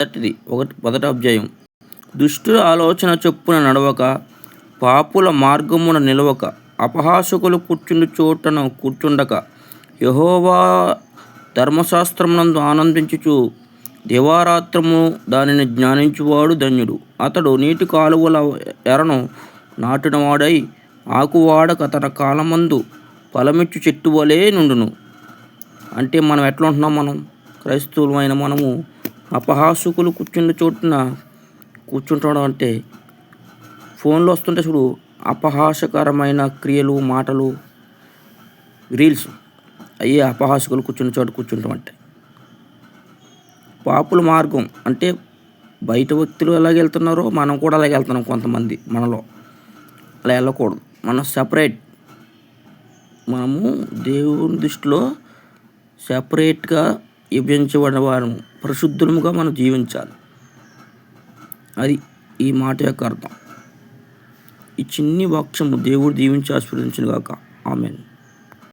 మొదటి అధ్యాయం. దుష్టుల ఆలోచన చొప్పున నడవక, పాపుల మార్గమున నిలవక, అపహాసకులు కూర్చుండు చోటన కూర్చుండక, యెహోవా ధర్మశాస్త్రమునందు ఆనందించుచు దివారాత్రము దానిని ధ్యానించువాడు ధన్యుడు. అతడు నీటి కాలువల ఎరను నాటినవాడై ఆకువాడక తన కాలమందు ఫలమిచ్చు చెట్టు వలె నుండును. అంటే మనం ఎట్లా ఉంటున్నాం? మనం క్రైస్తవులమైన మనము అపహాసకులు కూర్చున్న చోటున కూర్చుంటాడు. అంటే ఫోన్లో వస్తుంటే చూడు, అపహాసకరమైన క్రియలు, మాటలు, రీల్స్, అయ్యే అపహాసకులు కూర్చున్న చోట కూర్చుంటాం. అంటే పాపుల మార్గం అంటే బయట వ్యక్తులు ఎలాగ వెళ్తున్నారో మనం కూడా అలాగే వెళ్తున్నాం. కొంతమంది మనలో అలా వెళ్ళకూడదు. మనం సపరేట్, మనము దేవుని దృష్టిలో సపరేట్గా విభజించబడిన వారము, పరిశుద్ధులముగా మనం జీవించాలి. అది ఈ మాట యొక్క అర్థం. ఈ చిన్ని వాక్యము దేవుడు దీవించి ఆశీర్వదించును గాక. ఆమేన్.